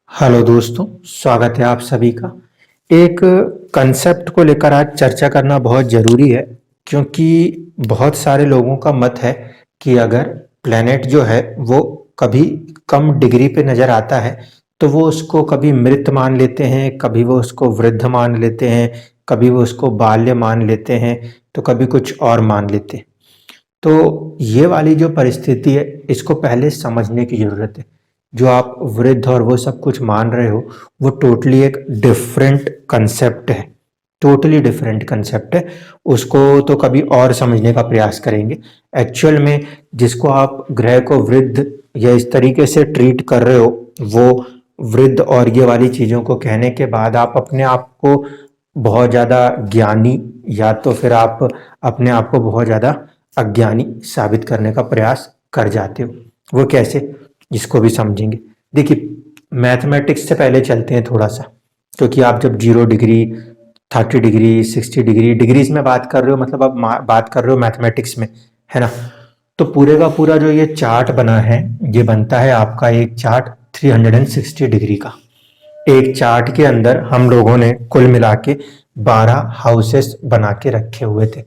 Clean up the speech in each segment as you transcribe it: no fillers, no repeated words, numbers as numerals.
Hello दोस्तों, स्वागत है आप सभी का। एक कंसेप्ट को लेकर आज चर्चा करना बहुत ज़रूरी है, क्योंकि बहुत सारे लोगों का मत है कि अगर प्लेनेट जो है वो कभी कम डिग्री पे नज़र आता है तो वो उसको कभी मृत मान लेते हैं, कभी वो उसको वृद्ध मान लेते हैं, कभी वो उसको बाल्य मान लेते हैं, तो कभी कुछ और मान लेते हैं। तो ये वाली जो परिस्थिति है, इसको पहले समझने की ज़रूरत है। जो आप वृद्ध और वो सब कुछ मान रहे हो, वो टोटली एक डिफरेंट कंसेप्ट है, टोटली डिफरेंट कंसेप्ट है। उसको तो कभी और समझने का प्रयास करेंगे। एक्चुअल में जिसको आप ग्रह को वृद्ध या इस तरीके से ट्रीट कर रहे हो, वो वृद्ध और ये वाली चीज़ों को कहने के बाद आप अपने आप को बहुत ज़्यादा ज्ञानी या तो फिर आप अपने आप को बहुत ज़्यादा अज्ञानी साबित करने का प्रयास कर जाते हो। वो कैसे, इसको भी समझेंगे। देखिए, मैथमेटिक्स से पहले चलते हैं थोड़ा सा, क्योंकि आप जब 0 डिग्री, 30 डिग्री, 60 डिग्री, डिग्रीज में बात कर रहे हो, मतलब आप बात कर रहे हो मैथमेटिक्स में, है ना। तो पूरे का पूरा जो ये चार्ट बना है, ये बनता है आपका एक चार्ट 360 डिग्री का। एक चार्ट के अंदर हम लोगों ने कुल मिला के 12 हाउसेस बना के रखे हुए थे।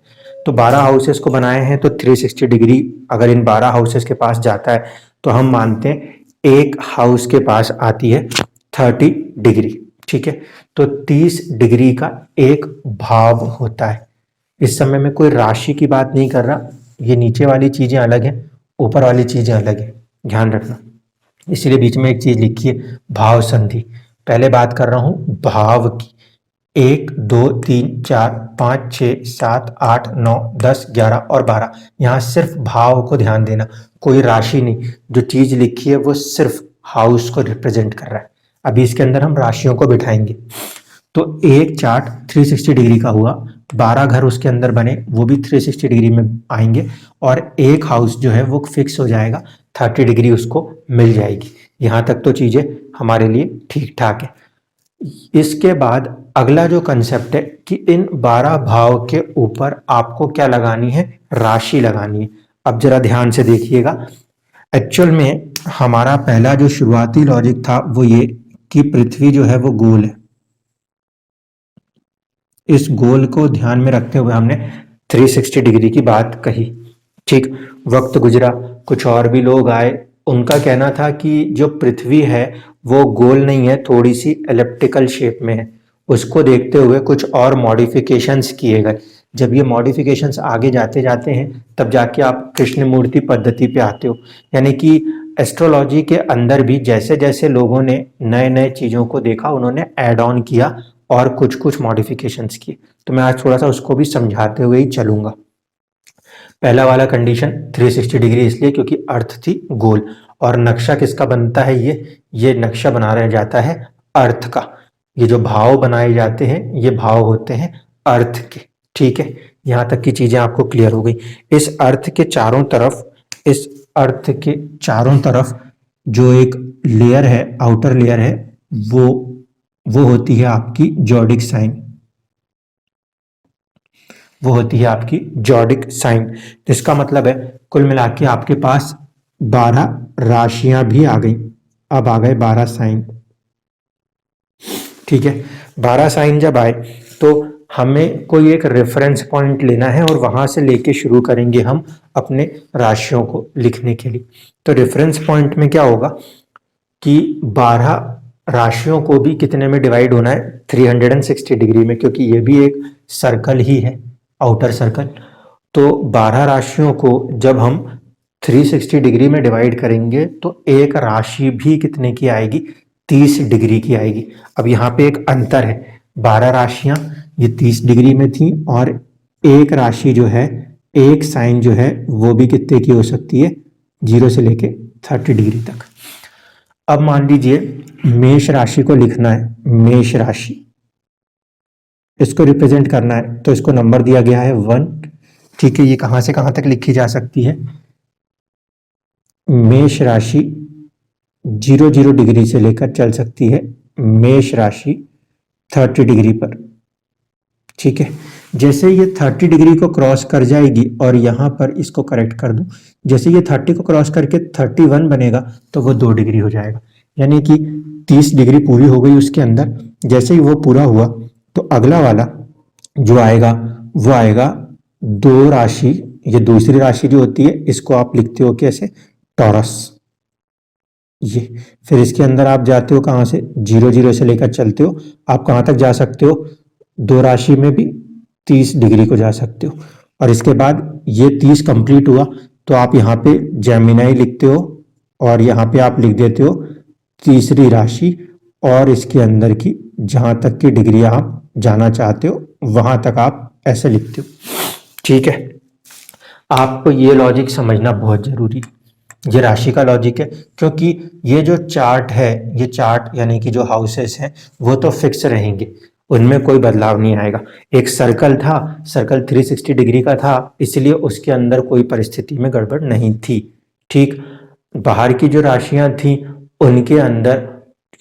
तो 12 हाउसेस को बनाए हैं, तो 360 डिग्री अगर इन 12 हाउसेस के पास जाता है तो हम मानते हैं एक हाउस के पास आती है 30 डिग्री। ठीक है, तो 30 डिग्री का एक भाव होता है। इस समय में कोई राशि की बात नहीं कर रहा, ये नीचे वाली चीजें अलग हैं, ऊपर वाली चीजें अलग है, ध्यान रखना। इसलिए बीच में एक चीज लिखी है, भाव संधि। पहले बात कर रहा हूं भाव की। 1 2 3 4 5 6 7 8 9 10 11 और 12, यहाँ सिर्फ भाव को ध्यान देना, कोई राशि नहीं। जो चीज लिखी है वो सिर्फ हाउस को रिप्रेजेंट कर रहा है। अभी इसके अंदर हम राशियों को बिठाएंगे। तो एक चार्ट 360 डिग्री का हुआ, 12 घर उसके अंदर बने, वो भी 360 डिग्री में आएंगे, और एक हाउस जो है वो फिक्स हो जाएगा, 30 डिग्री उसको मिल जाएगी। यहाँ तक तो चीजें हमारे लिए ठीक ठाक है। इसके बाद अगला जो कंसेप्ट है कि इन 12 भाव के ऊपर आपको क्या लगानी है, राशि लगानी है। अब जरा ध्यान से देखिएगा। एक्चुअल में हमारा पहला जो शुरुआती लॉजिक था वो ये कि पृथ्वी जो है वो गोल है। इस गोल को ध्यान में रखते हुए हमने 360 डिग्री की बात कही। ठीक, वक्त गुजरा, कुछ और भी लोग आए, उनका कहना था कि जो पृथ्वी है वो गोल नहीं है, थोड़ी सी एलिप्टिकल शेप में है। उसको देखते हुए कुछ और मॉडिफिकेशंस किए गए। जब ये मॉडिफिकेशंस आगे जाते जाते हैं, तब जाके आप कृष्ण मूर्ति पद्धति पे आते हो। यानी कि एस्ट्रोलॉजी के अंदर भी जैसे जैसे लोगों ने नए नए चीज़ों को देखा, उन्होंने ऐड ऑन किया और कुछ कुछ मॉडिफिकेशंस किए। तो मैं आज थोड़ा सा उसको भी समझाते हुए ही चलूंगा। पहला वाला कंडीशन 360 डिग्री इसलिए क्योंकि अर्थ थी गोल, और नक्शा किसका बनता है, ये नक्शा बनाया जाता है अर्थ का। ये जो भाव बनाए जाते हैं, ये भाव होते हैं अर्थ के। ठीक है, यहाँ तक की चीजें आपको क्लियर हो गई। इस अर्थ के चारों तरफ, इस अर्थ के चारों तरफ जो एक लेयर है, आउटर लेयर है, वो होती है आपकी जॉडिक साइन। वो होती है आपकी जॉडिक साइन। इसका मतलब है कुल मिला के आपके पास 12 राशियां भी आ गई। अब आ गए 12 साइन। ठीक है, 12 साइन जब आए तो हमें कोई एक रेफरेंस पॉइंट लेना है और वहां से लेके शुरू करेंगे हम अपने राशियों को लिखने के लिए। तो रेफरेंस पॉइंट में क्या होगा कि 12 राशियों को भी कितने में डिवाइड होना है, 360 डिग्री में, क्योंकि ये भी एक सर्कल ही है, आउटर सर्कल। तो 12 राशियों को जब हम 360 डिग्री में डिवाइड करेंगे तो एक राशि भी कितने की आएगी, 30 डिग्री की आएगी। अब यहाँ पे एक अंतर है, 12 राशियां ये 30 डिग्री में थी, और एक राशि जो है, एक साइन जो है वो भी कितने की हो सकती है, 0 से लेके 30 डिग्री तक। अब मान लीजिए मेष राशि को लिखना है, मेष राशि इसको रिप्रेजेंट करना है, तो इसको नंबर दिया गया है 1। ठीक है, ये कहां से कहां तक लिखी जा सकती है, मेष राशि 0 डिग्री से लेकर चल सकती है मेष राशि 30 डिग्री पर। ठीक है, जैसे ये 30 डिग्री को क्रॉस कर जाएगी, और यहां पर इसको करेक्ट कर दूं, जैसे ये 30 को क्रॉस करके 31 बनेगा तो वो 2 डिग्री हो जाएगा। यानी कि 30 डिग्री पूरी हो गई उसके अंदर। जैसे ही वो पूरा हुआ तो अगला वाला जो आएगा वो आएगा दो राशि, ये दूसरी राशि जो होती है इसको आप लिखते हो कैसे, टॉरस। ये फिर इसके अंदर आप जाते हो कहाँ से, 0 0 से लेकर चलते हो आप कहाँ तक जा सकते हो, दो राशि में भी 30 डिग्री को जा सकते हो। और इसके बाद ये 30 कंप्लीट हुआ तो आप यहाँ पे जेमिनाई लिखते हो और यहाँ पे आप लिख देते हो तीसरी राशि, और इसके अंदर की जहाँ तक की डिग्री आप जाना चाहते हो वहाँ तक आप ऐसे लिखते हो। ठीक है, आपको ये लॉजिक समझना बहुत जरूरी है, ये राशि का लॉजिक है, क्योंकि ये जो चार्ट है, ये चार्ट यानी कि जो हाउसेस हैं वो तो फिक्स रहेंगे, उनमें कोई बदलाव नहीं आएगा। एक सर्कल था, सर्कल 360 डिग्री का था, इसलिए उसके अंदर कोई परिस्थिति में गड़बड़ नहीं थी। ठीक, बाहर की जो राशियां थी उनके अंदर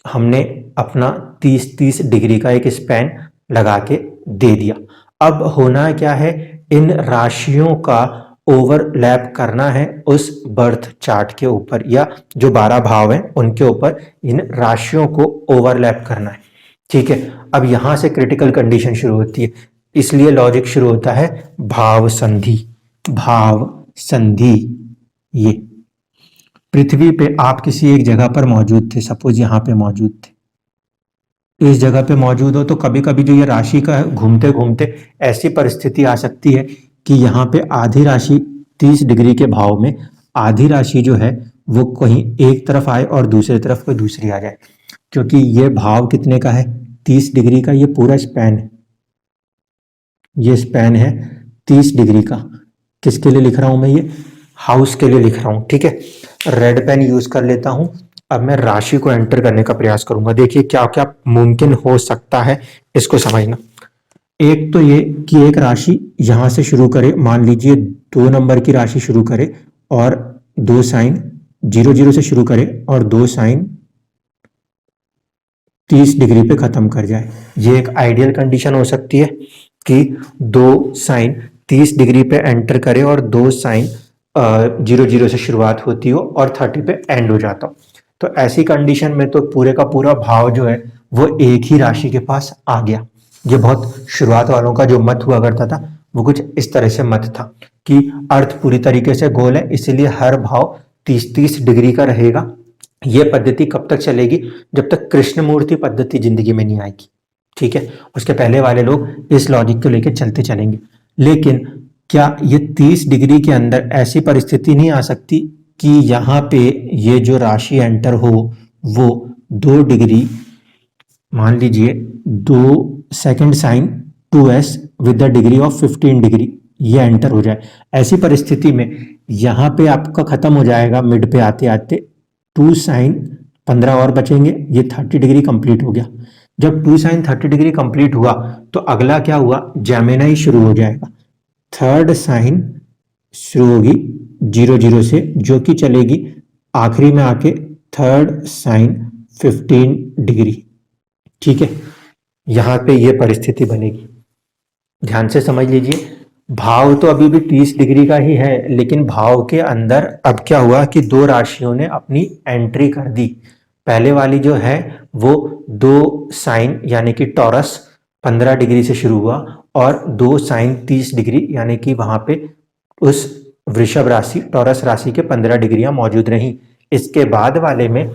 हमने अपना 30-30 डिग्री का एक स्पैन लगा के दे दिया। अब होना क्या है, इन राशियों का ओवरलैप करना है उस बर्थ चार्ट के ऊपर, या जो 12 भाव हैं उनके ऊपर इन राशियों को ओवरलैप करना है। ठीक है, अब यहां से क्रिटिकल कंडीशन शुरू होती है, इसलिए लॉजिक शुरू होता है भाव संधि। भाव संधि, ये पृथ्वी पे आप किसी एक जगह पर मौजूद थे, सपोज यहाँ पे मौजूद थे, इस जगह पे मौजूद हो तो कभी कभी जो ये राशि का है घूमते घूमते ऐसी परिस्थिति आ सकती है कि यहाँ पे आधी राशि 30 डिग्री के भाव में, आधी राशि जो है वो कहीं एक तरफ आए और दूसरी तरफ कोई दूसरी आ जाए, क्योंकि ये भाव कितने का है, 30 डिग्री का, ये पूरा स्पैन है, ये स्पैन है 30 डिग्री का। किसके लिए लिख रहा हूं मैं, ये हाउस के लिए लिख रहा हूं। ठीक है, रेड पेन यूज कर लेता हूं। अब मैं राशि को एंटर करने का प्रयास करूंगा, देखिए क्या क्या मुमकिन हो सकता है इसको समझना। एक तो ये कि एक राशि यहां से शुरू करे, मान लीजिए 2 नंबर की राशि शुरू करे और 2 साइन 0 0 से शुरू करे और 2 साइन 30 डिग्री पे खत्म कर जाए। ये एक आइडियल कंडीशन हो सकती है कि 2 साइन 30 डिग्री पे एंटर करे और 2 साइन 0 0 से शुरुआत होती हो और 30 पे एंड हो जाता हो। तो ऐसी कंडीशन में तो पूरे का पूरा भाव जो है वो एक ही राशि के पास आ गया। ये बहुत शुरुआत वालों का जो मत हुआ करता था वो कुछ इस तरह से मत था कि अर्थ पूरी तरीके से गोल है, इसीलिए हर भाव 30-30 डिग्री का रहेगा। ये पद्धति कब तक चलेगी, जब तक कृष्णमूर्ति पद्धति जिंदगी में नहीं आएगी। ठीक है, उसके पहले वाले लोग इस लॉजिक को लेकर चलते चलेंगे। लेकिन क्या ये 30 डिग्री के अंदर ऐसी परिस्थिति नहीं आ सकती कि यहाँ पे ये जो राशि एंटर हो वो 2 डिग्री, मान लीजिए 2 second sine 2s with the degree of 15 degree ये एंटर हो जाए। ऐसी परिस्थिति में यहाँ पे आपका खत्म हो जाएगा, मिड पे आते आते 2 साइन 15 और बचेंगे, ये 30 डिग्री कंप्लीट हो गया। जब 2 साइन 30 डिग्री कंप्लीट हुआ तो अगला क्या हुआ, जेमिनाई शुरू हो जाएगा। थर्ड साइन शुरू होगी 0 0 से, जो कि चलेगी आखिरी में आके थर्ड साइन 15 डिग्री। ठीक है, यहां पे ये परिस्थिति बनेगी, ध्यान से समझ लीजिए। भाव तो अभी भी 30 डिग्री का ही है, लेकिन भाव के अंदर अब क्या हुआ कि 2 राशियों ने अपनी एंट्री कर दी। पहले वाली जो है वो 2 साइन यानी कि टॉरस 15 डिग्री से शुरू हुआ और 2 साइन 30 डिग्री यानी कि वहां पे उस वृषभ राशि टॉरस राशि के 15 डिग्रियां मौजूद रही। इसके बाद वाले में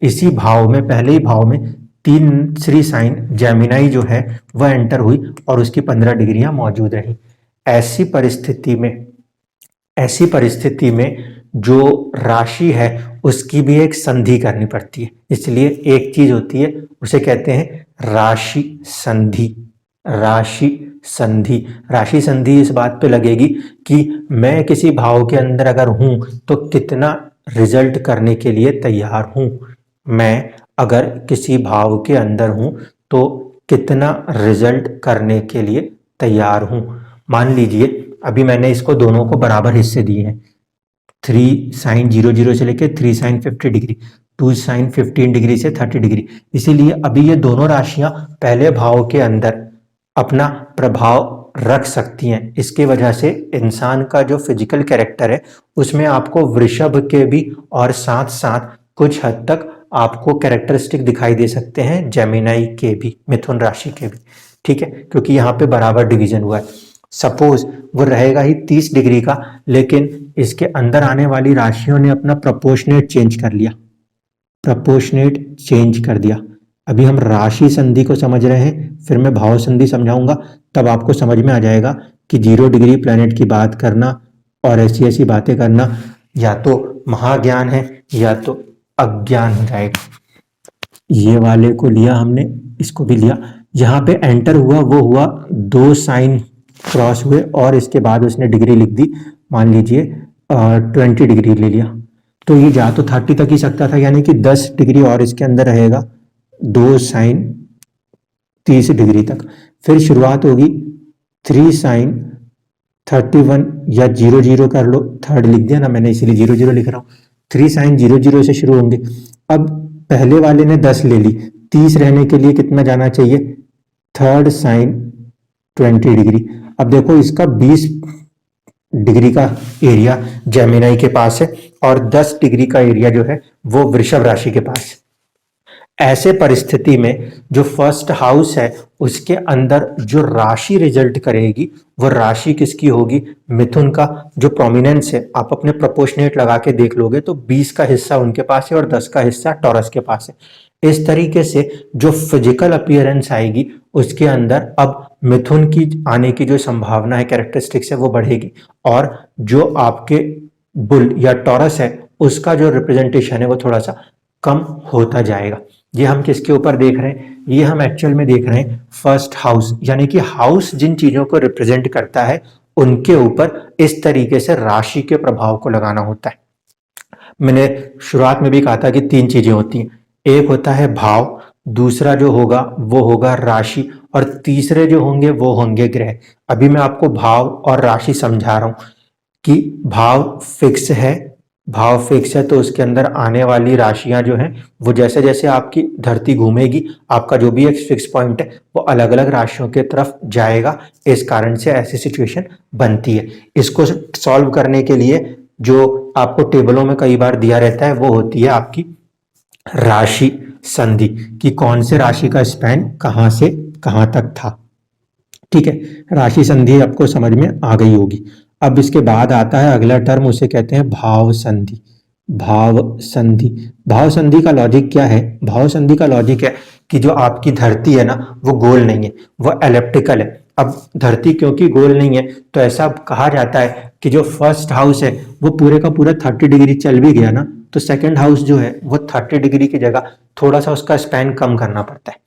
इसी भाव में, पहले ही भाव में तीसरी साइन जेमिनाई जो है वह एंटर हुई और उसकी 15 डिग्रियां मौजूद रही। ऐसी परिस्थिति में जो राशि है उसकी भी एक संधि करनी पड़ती है, इसलिए एक चीज होती है उसे कहते हैं राशि संधि। राशि संधि, राशि संधि इस बात पे लगेगी कि मैं किसी भाव के अंदर अगर हूं तो कितना रिजल्ट करने के लिए तैयार हूं। मैं अगर किसी भाव के अंदर हूं तो कितना रिजल्ट करने के लिए तैयार हूं। मान लीजिए अभी मैंने इसको दोनों को बराबर हिस्से दिए हैं, 3 साइन 0 0 से लेके 3 साइन 50 डिग्री, 2 साइन 15 डिग्री से 30 डिग्री। इसीलिए अभी ये दोनों राशियां पहले भाव के अंदर अपना प्रभाव रख सकती हैं। इसके वजह से इंसान का जो फिजिकल कैरेक्टर है उसमें आपको वृषभ के भी और साथ साथ कुछ हद तक आपको कैरेक्टरिस्टिक दिखाई दे सकते हैं जेमिनाई के भी, मिथुन राशि के भी, ठीक है, क्योंकि यहाँ पे बराबर डिवीजन हुआ है। सपोज वो रहेगा ही 30 डिग्री का, लेकिन इसके अंदर आने वाली राशियों ने अपना प्रोपोर्शनेट चेंज कर लिया, प्रोपोर्शनेट चेंज कर दिया। अभी हम राशि संधि को समझ रहे हैं, फिर मैं भाव संधि समझाऊंगा, तब आपको समझ में आ जाएगा कि 0 डिग्री प्लैनेट की बात करना और ऐसी ऐसी बातें करना या तो महाज्ञान है या तो अज्ञान हो जाएगा। ये वाले को लिया हमने, इसको भी लिया। यहाँ पे एंटर हुआ, वो हुआ 2 साइन क्रॉस हुए और इसके बाद उसने डिग्री लिख दी, मान लीजिए 20 डिग्री ले लिया, तो ये जा तो 30 तक ही सकता था, यानी कि 10 डिग्री और इसके अंदर रहेगा, 2 साइन 30 डिग्री तक। फिर शुरुआत होगी 3 साइन 31 या 00 कर लो, थर्ड लिख दिया ना मैंने, इसीलिए 00 लिख रहा हूँ। 3 साइन 00 से शुरू होंगे। अब पहले वाले ने 10 ले ली, 30 रहने के लिए कितना जाना चाहिए, थर्ड साइन 20 डिग्री। अब देखो इसका 20 डिग्री का एरिया जेमिनाई के पास है और 10 डिग्री का एरिया जो है वो वृषभ राशि के पास है। ऐसे परिस्थिति में जो फर्स्ट हाउस है उसके अंदर जो राशि रिजल्ट करेगी वो राशि किसकी होगी, मिथुन का। जो प्रोमिनेंस है आप अपने प्रोपोर्शनेट लगा के देख लोगे तो 20 का हिस्सा उनके पास है और 10 का हिस्सा टॉरस के पास है। इस तरीके से जो फिजिकल अपीयरेंस आएगी उसके अंदर अब मिथुन की आने की जो संभावना है, कैरेक्टरिस्टिक्स है, वो बढ़ेगी और जो आपके बुल या टॉरस है उसका जो रिप्रेजेंटेशन है वो थोड़ा सा कम होता जाएगा। ये हम किसके ऊपर देख रहे हैं, ये हम एक्चुअल में देख रहे हैं फर्स्ट हाउस, यानी कि हाउस जिन चीजों को रिप्रेजेंट करता है उनके ऊपर इस तरीके से राशि के प्रभाव को लगाना होता है। मैंने शुरुआत में भी कहा था कि 3 चीजें होती हैं, एक होता है भाव, दूसरा जो होगा वो होगा राशि और तीसरे जो होंगे वो होंगे ग्रह। अभी मैं आपको भाव और राशि समझा रहा हूं कि भाव फिक्स है, भाव फिक्स है तो उसके अंदर आने वाली राशियां जो हैं वो जैसे जैसे आपकी धरती घूमेगी आपका जो भी एक फिक्स पॉइंट है वो अलग अलग राशियों के तरफ जाएगा। इस कारण से ऐसी सिचुएशन बनती है। इसको सॉल्व करने के लिए जो आपको टेबलों में कई बार दिया रहता है वो होती है आपकी राशि संधि, कि कौन से राशि का स्पैन कहां से कहां तक था। ठीक है, राशि संधि आपको समझ में आ गई होगी। अब इसके बाद आता है अगला टर्म, उसे कहते हैं भाव संधि। भाव संधि, भाव संधि का लॉजिक क्या है, भाव संधि का लॉजिक है कि जो आपकी धरती है ना वो गोल नहीं है, वो एलिप्टिकल है। अब धरती क्योंकि गोल नहीं है तो ऐसा कहा जाता है कि जो फर्स्ट हाउस है वो पूरे का पूरा 30 डिग्री चल भी गया ना तो सेकंड हाउस जो है वो 30 डिग्री की जगह थोड़ा सा उसका स्पैन कम करना पड़ता है।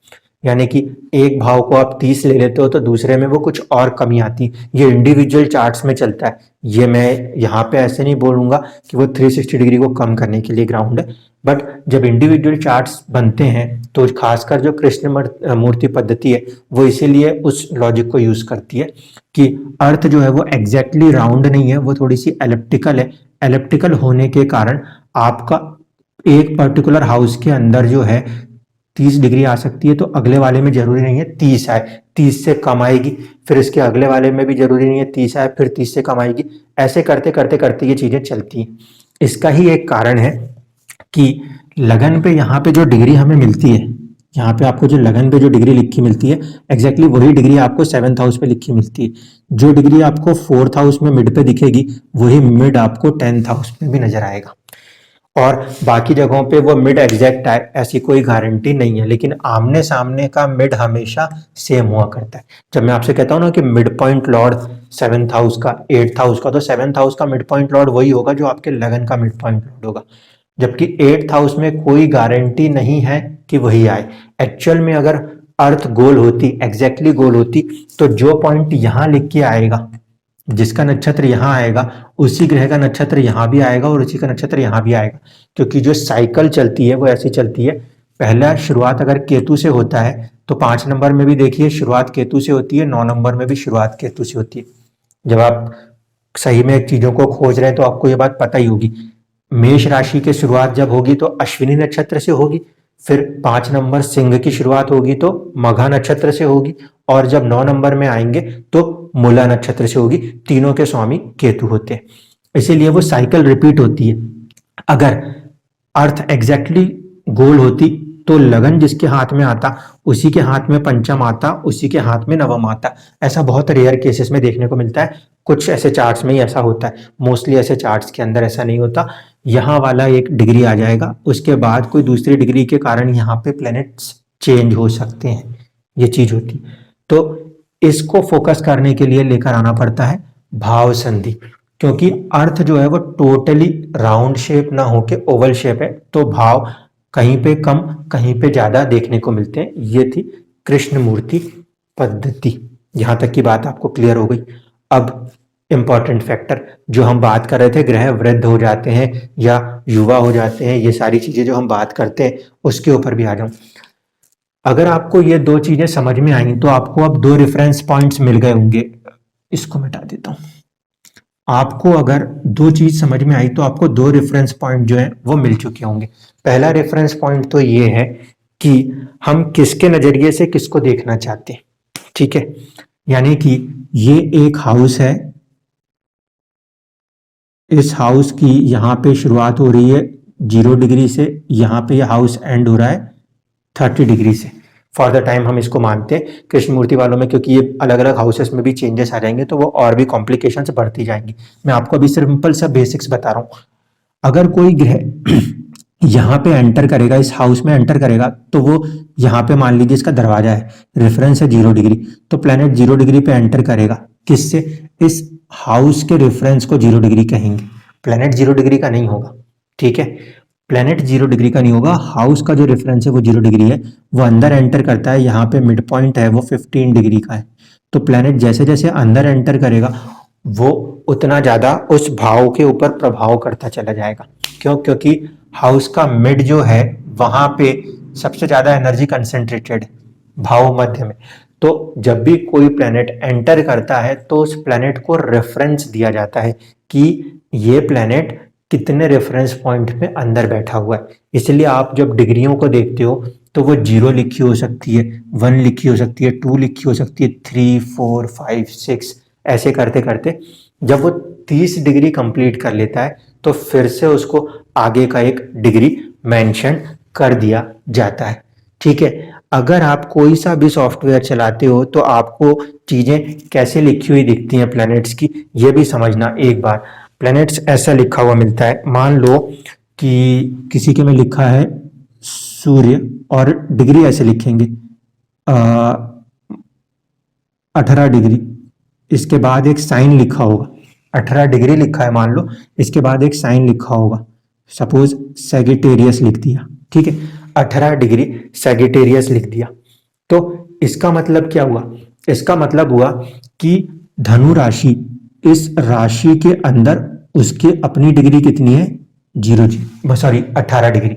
यानी कि एक भाव को आप 30 ले लेते हो तो दूसरे में वो कुछ और कमी आती है। ये इंडिविजुअल चार्ट्स में चलता है, ये मैं यहाँ पे ऐसे नहीं बोलूंगा कि वो 360 डिग्री को कम करने के लिए ग्राउंड है, बट जब इंडिविजुअल चार्ट्स बनते हैं तो खासकर जो कृष्ण मूर्ति पद्धति है वो इसीलिए उस लॉजिक को यूज करती है कि अर्थ जो है वो एग्जैक्टली राउंड नहीं है, वो थोड़ी सी एलिप्टिकल है। एलिप्टिकल होने के कारण आपका एक पर्टिकुलर हाउस के अंदर जो है 30 डिग्री आ सकती है तो अगले वाले में जरूरी नहीं है 30 आए, 30 से कम आएगी, फिर इसके अगले वाले में भी जरूरी नहीं है 30 आए, फिर 30 से कम आएगी। ऐसे करते करते करते ये चीजें चलती हैं। इसका ही एक कारण है कि लगन पे यहाँ पे जो डिग्री हमें मिलती है, यहाँ पे आपको जो लगन पे जो डिग्री लिखी मिलती है एग्जैक्टली वही डिग्री आपको 7th हाउस पे लिखी मिलती है। जो डिग्री आपको 4th हाउस में मिड पे दिखेगी वही मिड आपको 10th हाउस में भी नजर आएगा। और बाकी जगहों पे वो मिड एग्जैक्ट आए ऐसी कोई गारंटी नहीं है, लेकिन आमने सामने का मिड हमेशा सेम हुआ करता है। जब मैं आपसे कहता हूं ना कि mid point Lord 7th house का 8th हाउस का, तो 7th हाउस का मिड पॉइंट लॉर्ड वही होगा जो आपके लगन का मिड पॉइंट लॉर्ड होगा, जबकि 8th हाउस में कोई गारंटी नहीं है कि वही आए। एक्चुअल में अगर अर्थ गोल होती, एग्जैक्टली गोल होती, तो जो पॉइंट यहां लिख के आएगा, जिसका नक्षत्र यहां आएगा उसी ग्रह का नक्षत्र यहां भी आएगा और उसी का नक्षत्र यहां भी आएगा, क्योंकि जो साइकिल चलती है वो ऐसी चलती है। पहला शुरुआत अगर केतु से होता है तो 5 नंबर में भी देखिए शुरुआत केतु से होती है, 9 नंबर में भी शुरुआत केतु से होती है। जब आप सही में चीजों को खोज रहे हैं तो आपको ये बात पता ही होगी। मेष राशि की शुरुआत जब होगी तो अश्विनी नक्षत्र से होगी, फिर 5 नंबर सिंह की शुरुआत होगी तो मघा नक्षत्र से होगी, और जब 9 नंबर में आएंगे तो मूला नक्षत्र से होगी। तीनों के स्वामी केतु होते हैं, इसीलिए वो साइकिल रिपीट होती है। अगर अर्थ एग्जैक्टली गोल होती तो लगन जिसके हाथ में आता उसी के हाथ में पंचम आता, उसी के हाथ में नवम आता। ऐसा बहुत रेयर केसेस में देखने को मिलता है, कुछ ऐसे चार्ट्स में ही ऐसा होता है, मोस्टली ऐसे चार्ट्स के अंदर ऐसा नहीं होता। यहाँ वाला एक डिग्री आ जाएगा, उसके बाद कोई दूसरी डिग्री के कारण यहाँ पे प्लैनेट्स चेंज हो सकते हैं, ये चीज होती। तो इसको फोकस करने के लिए लेकर आना पड़ता है भाव संधि, क्योंकि अर्थ जो है वो टोटली राउंड शेप ना होके ओवल शेप है, तो भाव कहीं पे कम कहीं पे ज्यादा देखने को मिलते हैं। ये थी कृष्णमूर्ति पद्धति। यहां तक की बात आपको क्लियर हो गई। अब इंपॉर्टेंट फैक्टर जो हम बात कर रहे थे, ग्रह वृद्ध हो जाते हैं या युवा हो जाते हैं, ये सारी चीजें जो हम बात करते हैं उसके ऊपर भी आ जाऊं। अगर आपको ये दो चीजें समझ में आई तो आपको अब दो रेफरेंस पॉइंट्स मिल गए होंगे। इसको मिटा देता हूं। आपको अगर दो चीज समझ में आई तो आपको दो रेफरेंस पॉइंट जो है वो मिल चुके होंगे। पहला रेफरेंस पॉइंट तो ये है कि हम किसके नजरिए से किसको देखना चाहते हैं, ठीक है। यानी कि ये एक हाउस है, इस हाउस की यहाँ पे शुरुआत हो रही है 0 डिग्री से, यहाँ पे ये हाउस एंड हो रहा है 30 डिग्री से। फॉर द टाइम हम इसको मानते हैं। कृष्णमूर्ति वालों में क्योंकि ये अलग अलग हाउसेस में भी चेंजेस आ जाएंगे तो वो और भी कॉम्प्लिकेशंस बढ़ती जाएंगी। मैं आपको अभी सिंपल सा बेसिक्स बता रहा हूँ। अगर कोई ग्रह यहाँ पे एंटर करेगा, इस हाउस में एंटर करेगा, तो वो यहाँ पे मान लीजिए इसका दरवाजा है, रेफरेंस है 0 डिग्री, तो प्लेनेट 0 डिग्री पे एंटर करेगा। किससे? इस हाउस के रेफरेंस को 0 डिग्री कहेंगे। प्लेनेट 0 डिग्री का नहीं होगा, ठीक है। प्लेनेट 0 डिग्री का नहीं होगा, हाउस का जो रेफरेंस है वो 0 डिग्री है, वो अंदर एंटर करता है, यहाँ पे मिड पॉइंट है वो 15 डिग्री का है। तो प्लेनेट जैसे जैसे अंदर एंटर करेगा वो उतना ज्यादा उस भाव के ऊपर प्रभाव करता चला जाएगा। क्यों? क्योंकि हाउस का मिड जो है वहां पे सबसे ज्यादा एनर्जी कंसेंट्रेटेड भाव मध्य में। तो जब भी कोई प्लेनेट एंटर करता है तो उस प्लेनेट को रेफरेंस दिया जाता है कि ये प्लेनेट कितने रेफरेंस पॉइंट में अंदर बैठा हुआ है। इसलिए आप जब डिग्रियों को देखते हो तो वो 0 लिखी हो सकती है, 1 लिखी हो सकती है, 2 लिखी हो सकती है, 3, 4, 5, 6, ऐसे करते करते जब वो 30 डिग्री कंप्लीट कर लेता है तो फिर से उसको आगे का एक डिग्री मेंशन कर दिया जाता है, ठीक है। अगर आप कोई सा भी सॉफ्टवेयर चलाते हो तो आपको चीजें कैसे लिखी हुई दिखती हैं प्लैनेट्स की, ये भी समझना एक बार। प्लैनेट्स ऐसा लिखा हुआ मिलता है, मान लो कि किसी के में लिखा है सूर्य और डिग्री ऐसे लिखेंगे 18 डिग्री, इसके बाद एक साइन लिखा होगा, 18 डिग्री लिखा है मान लो, इसके बाद एक साइन लिखा होगा, सपोज सैगिटेरियस लिख दिया, ठीक है। 18 डिग्री सैगिटेरियस लिख दिया, तो इसका मतलब क्या हुआ? इसका मतलब हुआ कि धनु राशि, इस राशि के अंदर उसकी अपनी डिग्री कितनी है? 18 डिग्री।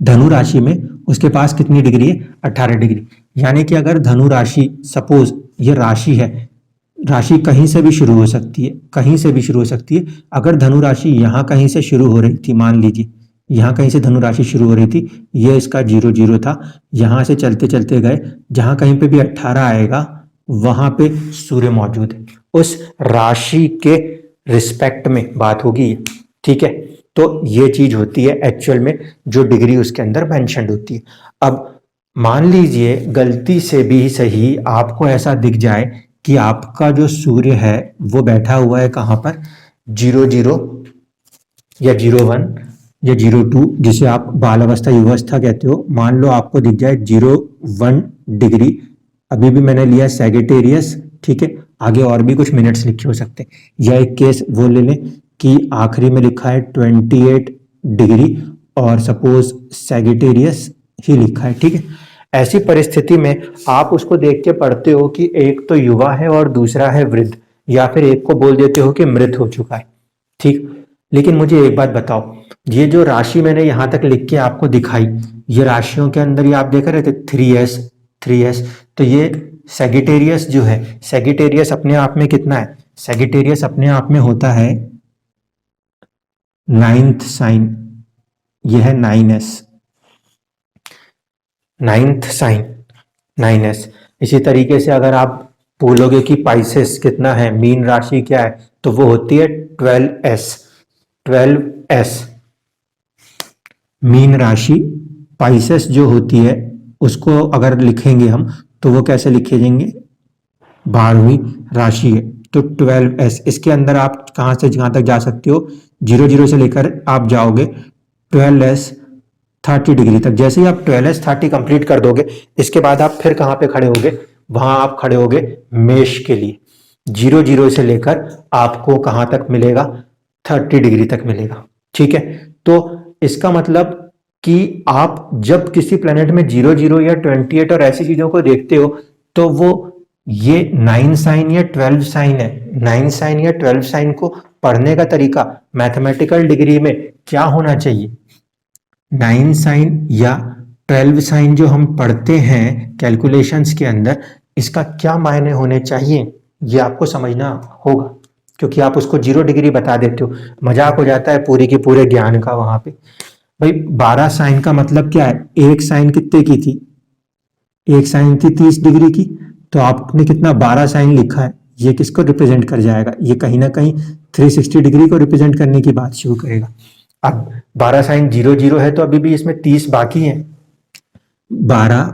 धनु राशि में उसके पास कितनी डिग्री है? 18 डिग्री। यानी कि अगर धनु राशि, सपोज ये राशि है, राशि कहीं से भी शुरू हो सकती है, कहीं से भी शुरू हो सकती है। अगर धनु राशि यहाँ कहीं से शुरू हो रही थी, मान लीजिए यहाँ कहीं से धनु राशि शुरू हो रही थी, ये इसका 0 था, यहाँ से चलते चलते गए, जहाँ कहीं पे भी 18 आएगा वहां पे सूर्य मौजूद है, उस राशि के रिस्पेक्ट में बात होगी, ठीक है। तो ये चीज होती है एक्चुअल में जो डिग्री उसके अंदर मेंशन्ड होती है। अब मान लीजिए गलती से भी सही आपको ऐसा दिख जाए कि आपका जो सूर्य है वो बैठा हुआ है कहाँ पर? 00 या 01 या 02, जिसे आप बाल अवस्था युवावस्था कहते हो। मान लो आपको दिख जाए 01 डिग्री, अभी भी मैंने लिया सैगिटेरियस, ठीक है। आगे और भी कुछ मिनट्स लिखे हो सकते हैं, या एक केस वो ले लें कि आखिरी में लिखा है 28 डिग्री और सपोज सैगिटेरियस ही लिखा है, ठीक है। ऐसी परिस्थिति में आप उसको देख के पढ़ते हो कि एक तो युवा है और दूसरा है वृद्ध, या फिर एक को बोल देते हो कि मृत हो चुका है, ठीक। लेकिन मुझे एक बात बताओ, ये जो राशि मैंने यहां तक लिख के आपको दिखाई, ये राशियों के अंदर ये आप देख रहे थे 3s, तो ये सैगिटेरियस जो है, सैगिटेरियस अपने आप में कितना है? सैगिटेरियस अपने आप में होता है 9th साइन, यह है 9s, 9th साइन 9s। इसी तरीके से अगर आप बोलोगे कि पाइसेस कितना है, मीन राशि क्या है, तो वो होती है 12s, 12s। मीन राशि पाइसेस जो होती है उसको अगर लिखेंगे हम तो वो कैसे लिखे जाएंगे, 12वीं राशि है तो 12s। इसके अंदर आप कहां से कहां तक जा सकते हो, 00 से लेकर आप जाओगे 12s 30 डिग्री तक। जैसे ही आप 12s 30 कंप्लीट कर दोगे इसके बाद आप फिर कहां पे खड़े होगे, वहां आप खड़े होगे मेष के लिए। 00 से लेकर आपको कहां तक मिलेगा, 30 डिग्री तक मिलेगा। ठीक है, तो इसका मतलब कि आप जब किसी प्लेनेट में 00 या 28 और ऐसी चीजों को देखते हो तो वो ये 9 साइन या 12 साइन है। 9 साइन या 12 साइन को पढ़ने का तरीका मैथमेटिकल डिग्री में क्या होना चाहिए, 9 साइन या 12 साइन जो हम पढ़ते हैं कैलकुलेशंस के अंदर, इसका क्या मायने होने चाहिए ये आपको समझना होगा, क्योंकि आप उसको 0 डिग्री बता देते हो, मजाक हो जाता है पूरी की पूरे ज्ञान का वहां पे। भाई 12 साइन का मतलब क्या है, एक साइन कितने की थी, एक साइन थी 30 डिग्री की, तो आपने कितना 12 साइन लिखा है, ये किसको रिप्रेजेंट कर जाएगा, ये कहीं ना कहीं 360 डिग्री को रिप्रेजेंट करने की बात शुरू करेगा। अब 12 साइन 00 है तो अभी भी इसमें 30 बाकी है। 12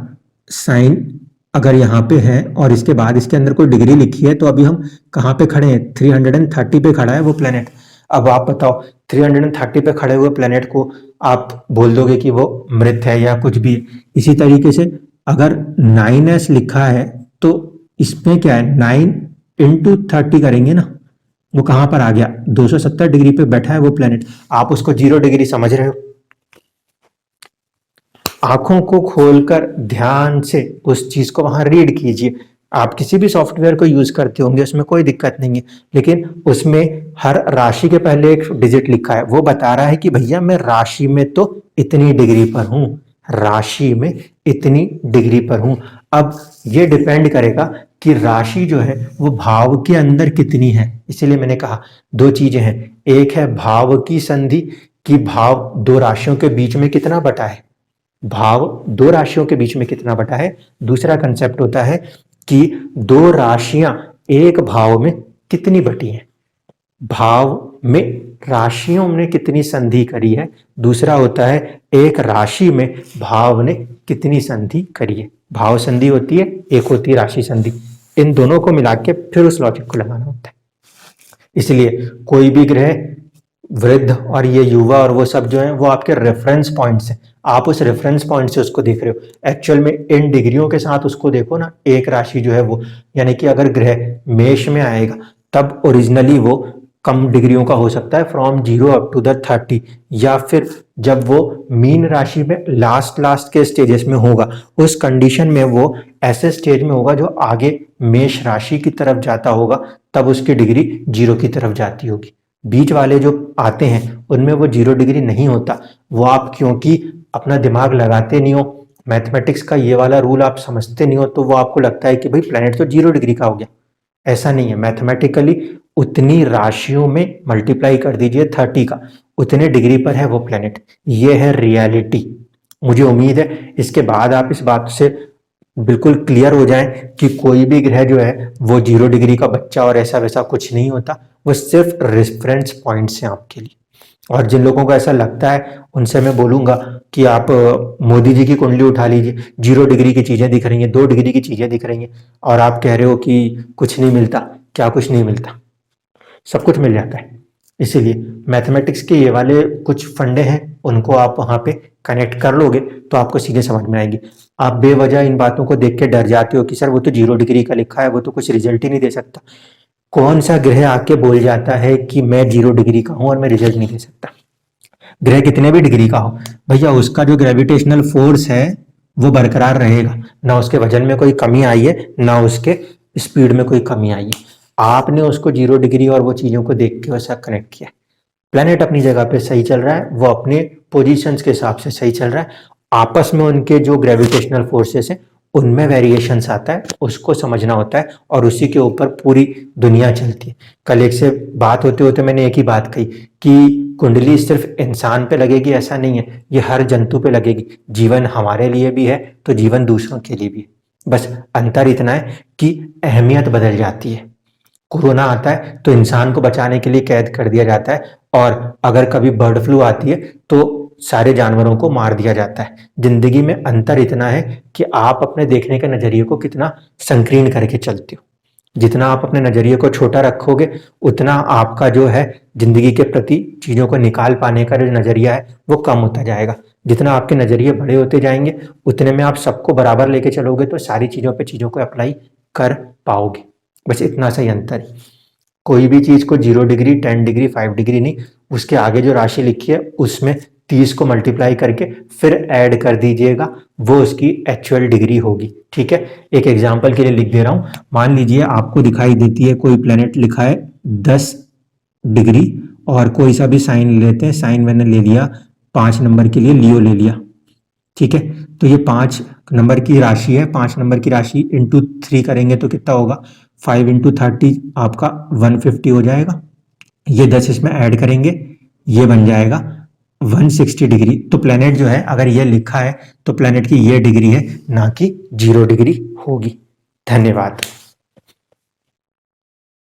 साइन अगर यहाँ पे है और इसके बाद इसके अंदर कोई डिग्री लिखी है तो अभी हम कहाँ पे खड़े हैं, 330 पे खड़ा है वो प्लेनेट। अब आप बताओ 330 पे खड़े हुए प्लेनेट को आप बोल दोगे कि वो मृत है या कुछ भी। इसी तरीके से अगर 9s लिखा है तो इसमें क्या है, 9 इंटू 30 करेंगे ना, वो कहां पर आ गया, 270 डिग्री पे बैठा है वो प्लेनेट। आप उसको 0 डिग्री समझ रहे हो। आंखों को खोलकर ध्यान से उस चीज को वहां रीड कीजिए। आप किसी भी सॉफ्टवेयर को यूज करते होंगे उसमें कोई दिक्कत नहीं है, लेकिन उसमें हर राशि के पहले एक डिजिट लिखा है, वो बता रहा है कि भैया मैं राशि में तो इतनी डिग्री पर हूं, राशि में इतनी डिग्री पर हूं। अब ये डिपेंड करेगा कि राशि जो है वो भाव के अंदर कितनी है। इसीलिए मैंने कहा दो चीजें हैं, एक है भाव की संधि कि भाव दो राशियों के बीच में कितना बटा है, भाव दो राशियों के बीच में कितना बटा है। दूसरा कंसेप्ट होता है कि दो राशियां एक भाव में कितनी बटी हैं, भाव में राशियों ने कितनी संधि करी है। दूसरा होता है एक राशि में भाव ने कितनी संधि करी है। भाव संधि होती है, एक होती है राशि संधि। इन दोनों को मिला के फिर उस लॉजिक को लगाना होता है। इसलिए कोई भी ग्रह, वृद्ध और ये युवा और वो सब जो है वो आपके रेफरेंस पॉइंट्स हैं, आप उस रेफरेंस पॉइंट से उसको देख रहे हो। एक्चुअल में इन डिग्रियों के साथ उसको देखो ना, एक राशि जो है वो, यानी कि अगर ग्रह मेष में आएगा तब ओरिजिनली वो कम डिग्रियों का हो सकता है, फ्रॉम 0 अप टू द 30, या फिर जब वो मीन राशि में लास्ट के स्टेजेस में होगा उस कंडीशन में वो ऐसे स्टेज में होगा जो आगे मेष राशि की तरफ जाता होगा, तब उसकी डिग्री 0 की तरफ जाती होगी। बीच वाले जो आते हैं उनमें वो 0 डिग्री नहीं होता। वो आप क्योंकि अपना दिमाग लगाते नहीं हो, मैथमेटिक्स का ये वाला रूल आप समझते नहीं हो, तो वो आपको लगता है कि भाई प्लेनेट तो 0 डिग्री का हो गया। ऐसा नहीं है, मैथमेटिकली उतनी राशियों में मल्टीप्लाई कर दीजिए 30 का, उतने डिग्री पर है वो प्लेनेट। ये है रियलिटी। मुझे उम्मीद है इसके बाद आप इस बात से बिल्कुल क्लियर हो जाएं कि कोई भी ग्रह जो है वो 0 डिग्री का बच्चा और ऐसा वैसा कुछ नहीं होता, वो सिर्फ रेफरेंस पॉइंट्स हैं आपके लिए। और जिन लोगों को ऐसा लगता है उनसे मैं बोलूंगा कि आप मोदी जी की कुंडली उठा लीजिए, 0 डिग्री की चीजें दिख रही हैं, 2 डिग्री की चीजें दिख रही हैं, और आप कह रहे हो कि कुछ नहीं मिलता। क्या कुछ नहीं मिलता, सब कुछ मिल जाता है। इसीलिए मैथमेटिक्स के ये वाले कुछ फंडे हैं, उनको आप वहां पे कनेक्ट कर लोगे तो आपको सीधे समझ में आएगी। आप बेवजह इन बातों को देख के डर जाते हो कि सर वो तो 0 डिग्री का लिखा है, वो तो कुछ रिजल्ट ही नहीं दे सकता। कौन सा ग्रह आके बोल जाता है कि मैं 0 डिग्री का हूं और मैं रिजल्ट नहीं दे सकता। ग्रह कितने भी डिग्री का हो भैया, उसका जो ग्रेविटेशनल फोर्स है वो बरकरार रहेगा, ना उसके वजन में कोई कमी आई है ना उसके स्पीड में कोई कमी आई है। आपने उसको 0 डिग्री और वो चीजों को देख के वैसा कनेक्ट किया। प्लेनेट अपनी जगह पे सही चल रहा है, वो अपने पोजीशंस के हिसाब से सही चल रहा है, आपस में उनके जो ग्रेविटेशनल फोर्सेस हैं उनमें वेरिएशंस आता है, उसको समझना होता है, और उसी के ऊपर पूरी दुनिया चलती है। कल एक से बात होते होते मैंने एक ही बात कही कि कुंडली सिर्फ इंसान पे लगेगी ऐसा नहीं है, ये हर जंतु पे लगेगी। जीवन हमारे लिए भी है तो जीवन दूसरों के लिए भी है, बस अंतर इतना है कि अहमियत बदल जाती है। कोरोना आता है तो इंसान को बचाने के लिए कैद कर दिया जाता है, और अगर कभी बर्ड फ्लू आती है तो सारे जानवरों को मार दिया जाता है। जिंदगी में अंतर इतना है कि आप अपने देखने के नजरिए को कितना संकीर्ण करके चलते हो। जितना आप अपने नजरिए को छोटा रखोगे उतना आपका जो है जिंदगी के प्रति चीजों को निकाल पाने का जो नजरिया है वो कम होता जाएगा। जितना आपके नजरिए बड़े होते जाएंगे उतने में आप सबको बराबर लेके चलोगे तो सारी चीजों पे चीजों को अप्लाई कर पाओगे। बस इतना सा ही अंतर है। कोई भी चीज को 0 डिग्री 10 डिग्री 5 डिग्री नहीं, उसके आगे जो राशि लिखी है उसमें 30 को मल्टीप्लाई करके फिर ऐड कर दीजिएगा, वो उसकी एक्चुअल डिग्री होगी। ठीक है, एक एग्जांपल के लिए लिख दे रहा हूं। मान लीजिए आपको दिखाई देती है कोई प्लेनेट लिखा है 10 डिग्री और कोई सा भी साइन लेते हैं, साइन मैंने ले लिया 5 नंबर के लिए लियो ले लिया। ठीक है, तो ये 5 नंबर की राशि है, 5 नंबर की राशि इंटू 3 करेंगे तो कितना होगा, 5 इंटू 30 आपका 150 हो जाएगा। ये 10 इसमें ऐड करेंगे, ये बन जाएगा 160 डिग्री। तो प्लेनेट जो है अगर ये लिखा है तो प्लेनेट की ये डिग्री है, ना कि 0 डिग्री होगी। धन्यवाद।